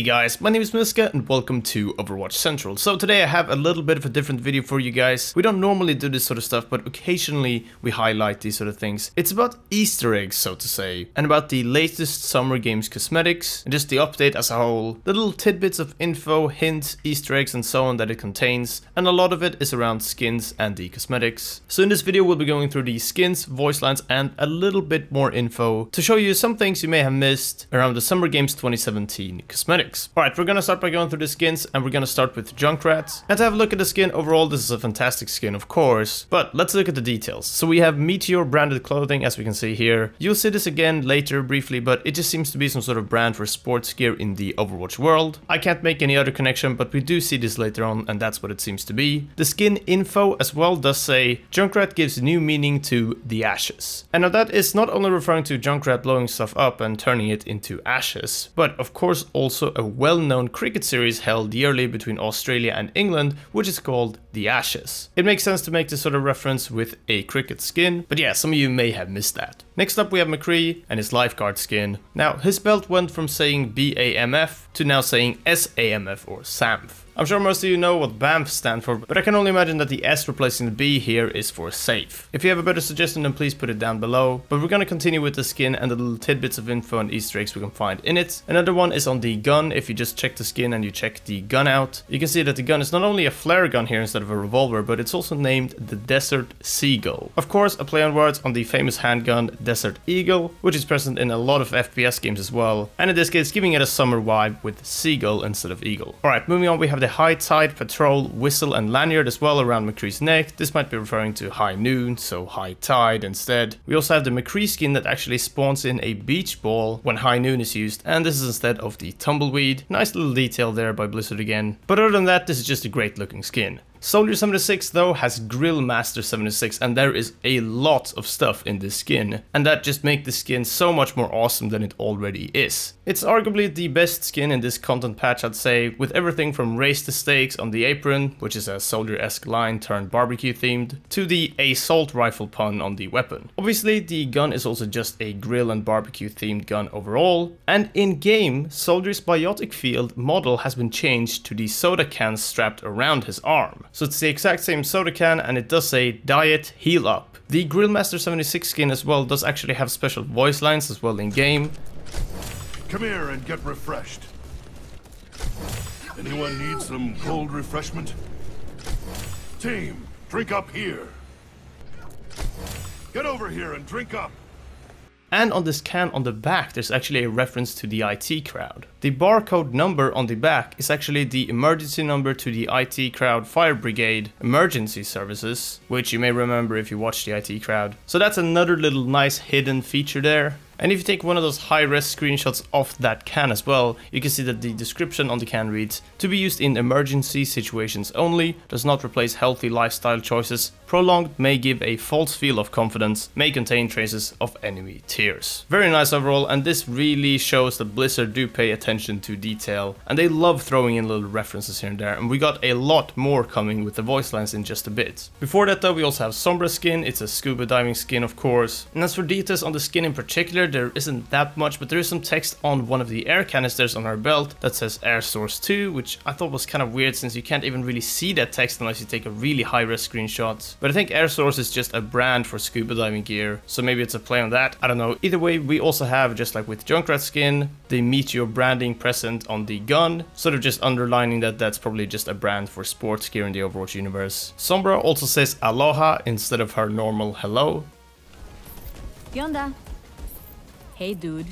Hey guys, my name is Miska and welcome to Overwatch Central. So today I have a little bit of a different video for you guys. We don't normally do this sort of stuff, but occasionally we highlight these sort of things. It's about Easter eggs, so to say, and about the latest Summer Games cosmetics, and just the update as a whole, the little tidbits of info, hints, Easter eggs and so on that it contains, and a lot of it is around skins and the cosmetics. So in this video we'll be going through the skins, voice lines and a little bit more info to show you some things you may have missed around the Summer Games 2017 cosmetics. Alright, we're gonna start by going through the skins, and we're gonna start with Junkrat. And to have a look at the skin, overall this is a fantastic skin of course, but let's look at the details. So we have Meteor branded clothing as we can see here. You'll see this again later briefly, but it just seems to be some sort of brand for sports gear in the Overwatch world. I can't make any other connection, but we do see this later on and that's what it seems to be. The skin info as well does say Junkrat gives new meaning to the ashes. And now that is not only referring to Junkrat blowing stuff up and turning it into ashes, but of course also a well-known cricket series held yearly between Australia and England, which is called The Ashes. It makes sense to make this sort of reference with a cricket skin, but yeah, some of you may have missed that. Next up we have McCree and his lifeguard skin. Now his belt went from saying BAMF to now saying SAMF or SAMF. I'm sure most of you know what BAMF stand for, but I can only imagine that the S replacing the B here is for safe. If you have a better suggestion then please put it down below, but we're gonna continue with the skin and the little tidbits of info and Easter eggs we can find in it. Another one is on the gun. If you just check the skin and you check the gun out, you can see that the gun is not only a flare gun here instead of a revolver, but it's also named the Desert Seagull. Of course, a play on words on the famous handgun Desert Eagle, which is present in a lot of FPS games as well, and in this case giving it a summer vibe with seagull instead of eagle. Alright, moving on, we have the high tide patrol whistle and lanyard as well around McCree's neck. This might be referring to high noon, so high tide instead. We also have the McCree skin that actually spawns in a beach ball when high noon is used, and this is instead of the tumbleweed. Nice little detail there by Blizzard again. But other than that, this is just a great looking skin. Soldier 76 though has Grill Master 76, and there is a lot of stuff in this skin, and that just makes the skin so much more awesome than it already is. It's arguably the best skin in this content patch, I'd say, with everything from Raise the Stakes on the apron, which is a soldier-esque line turned barbecue themed, to the assault rifle pun on the weapon. Obviously the gun is also just a grill and barbecue themed gun overall, and in game, Soldier's biotic field model has been changed to the soda can strapped around his arm. So it's the exact same soda can, and it does say diet heal up. The Grillmaster 76 skin as well does actually have special voice lines as well in game. Come here and get refreshed. Anyone need some cold refreshment? Team, drink up here. Get over here and drink up. And on this can on the back there's actually a reference to the IT crowd. The barcode number on the back is actually the emergency number to the IT crowd fire brigade emergency services, which you may remember if you watched the IT crowd. So that's another little nice hidden feature there. And if you take one of those high-res screenshots of that can as well, you can see that the description on the can reads, "To be used in emergency situations only, does not replace healthy lifestyle choices, prolonged may give a false feel of confidence, may contain traces of enemy tears." Very nice overall, and this really shows that Blizzard do pay attention to detail, and they love throwing in little references here and there, and we got a lot more coming with the voice lines in just a bit. Before that though, we also have Sombra's skin. It's a scuba diving skin of course, and as for details on the skin in particular, there isn't that much, but there is some text on one of the air canisters on her belt that says Air Source 2, which I thought was kind of weird since you can't even really see that text unless you take a really high-res screenshot. But I think Air Source is just a brand for scuba diving gear, so maybe it's a play on that, I don't know. Either way, we also have, just like with Junkrat skin, the Meteor branding present on the gun, sort of just underlining that that's probably just a brand for sports gear in the Overwatch universe. Sombra also says Aloha instead of her normal hello. ¿Qué onda? Hey dude.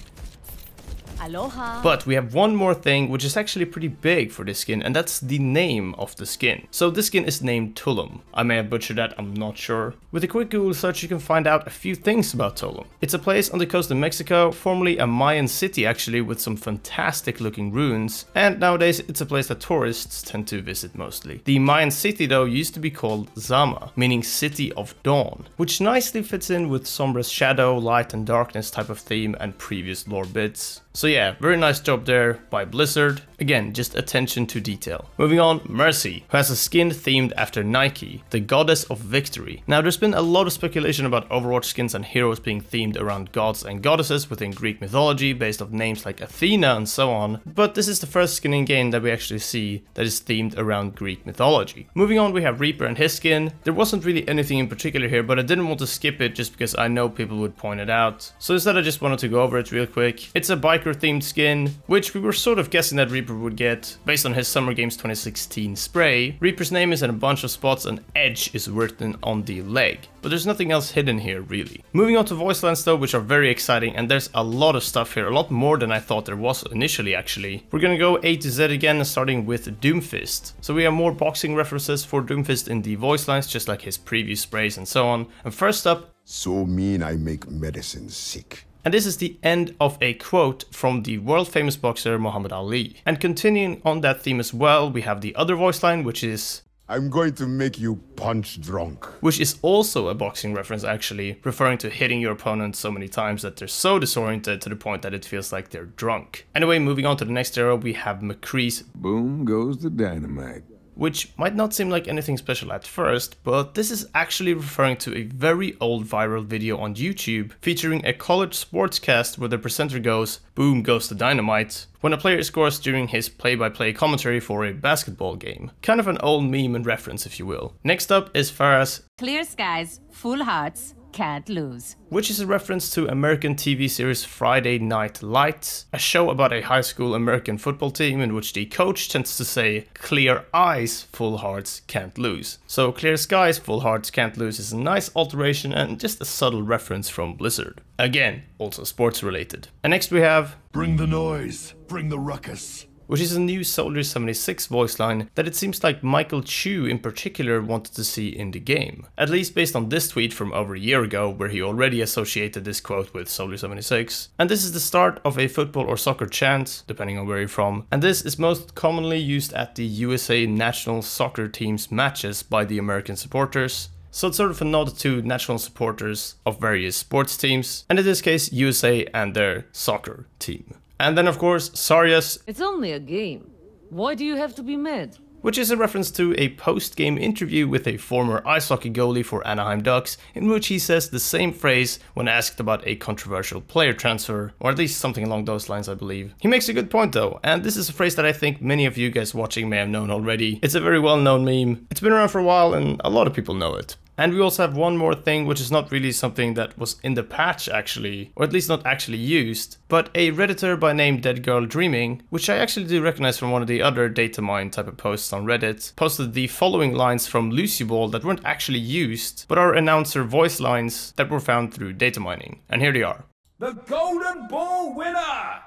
Aloha. But we have one more thing which is actually pretty big for this skin, and that's the name of the skin. So this skin is named Tulum. I may have butchered that, I'm not sure. With a quick Google search you can find out a few things about Tulum. It's a place on the coast of Mexico, formerly a Mayan city actually, with some fantastic looking ruins, and nowadays it's a place that tourists tend to visit mostly. The Mayan city though used to be called Zama, meaning City of Dawn, which nicely fits in with Sombra's shadow, light and darkness type of theme and previous lore bits. So So yeah, very nice job there by Blizzard. Again, just attention to detail. Moving on, Mercy, who has a skin themed after Nike, the goddess of victory. Now there's been a lot of speculation about Overwatch skins and heroes being themed around gods and goddesses within Greek mythology based off names like Athena and so on, but this is the first skin in game that we actually see that is themed around Greek mythology. Moving on, we have Reaper and his skin. There wasn't really anything in particular here, but I didn't want to skip it just because I know people would point it out. So instead I just wanted to go over it real quick. It's a biker themed skin, which we were sort of guessing that Reaper would get based on his Summer Games 2016 spray. Reaper's name is in a bunch of spots and Edge is written on the leg, but there's nothing else hidden here really. Moving on to voice lines though, which are very exciting, and there's a lot of stuff here, a lot more than I thought there was initially actually. We're gonna go A to Z again, starting with Doomfist. So we have more boxing references for Doomfist in the voice lines, just like his previous sprays and so on. And first up, so mean I make medicine sick. and this is the end of a quote from the world famous boxer Muhammad Ali. And continuing on that theme as well, we have the other voice line, which is I'm going to make you punch drunk. Which is also a boxing reference actually, referring to hitting your opponent so many times that they're so disoriented to the point that it feels like they're drunk. Anyway, moving on to the next hero, we have McCree's Boom goes the dynamite. Which might not seem like anything special at first, but this is actually referring to a very old viral video on YouTube featuring a college sportscast where the presenter goes, "Boom goes the dynamite," when a player scores during his play-by-play commentary for a basketball game. Kind of an old meme and reference, if you will. Next up is Farah's Clear skies, full hearts, can't lose. Which is a reference to American TV series Friday Night Lights, a show about a high school American football team in which the coach tends to say, "Clear eyes, full hearts can't lose." So clear skies, full hearts can't lose is a nice alteration and just a subtle reference from Blizzard. Again, also sports related. And next we have Bring the noise, bring the ruckus. which is a new Soldier 76 voice line that it seems like Michael Chu in particular wanted to see in the game. At least based on this tweet from over a year ago where he already associated this quote with Soldier 76. And this is the start of a football or soccer chant, depending on where you're from. And this is most commonly used at the USA national soccer team's matches by the American supporters. So it's sort of a nod to national supporters of various sports teams, and in this case USA and their soccer team. And then of course, Sarius, It's only a game. Why do you have to be mad? which is a reference to a post-game interview with a former ice hockey goalie for Anaheim Ducks, in which he says the same phrase when asked about a controversial player transfer, or at least something along those lines I believe. He makes a good point though, and this is a phrase that I think many of you guys watching may have known already. It's a very well-known meme, it's been around for a while and a lot of people know it. And we also have one more thing, which is not really something that was in the patch actually, or at least not actually used, but a Redditor by name Dead Girl Dreaming, which I actually do recognize from one of the other data mine type of posts on Reddit, posted the following lines from Lucy Ball that weren't actually used, but are announcer voice lines that were found through data mining. And here they are. The Golden Ball winner!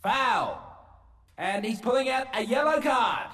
Foul! And he's pulling out a yellow card.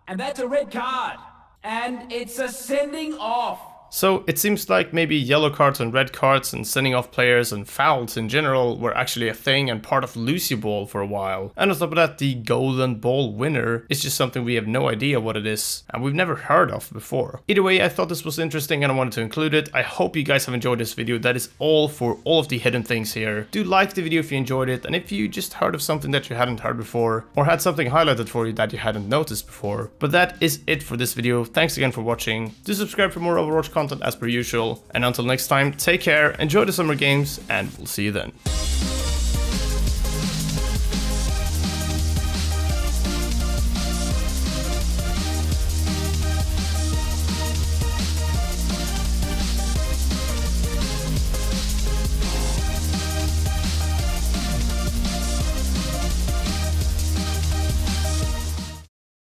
And that's a red card. And it's a sending off. So it seems like maybe yellow cards and red cards and sending off players and fouls in general were actually a thing and part of Lucy Ball for a while. And on top of that, the Golden Ball winner is just something we have no idea what it is and we've never heard of before. Either way, I thought this was interesting and I wanted to include it. I hope you guys have enjoyed this video. That is all for all of the hidden things here. Do like the video if you enjoyed it, and if you just heard of something that you hadn't heard before or had something highlighted for you that you hadn't noticed before. But that is it for this video. Thanks again for watching. Do subscribe for more Overwatch content as per usual, and until next time, take care, enjoy the summer games, and we'll see you then.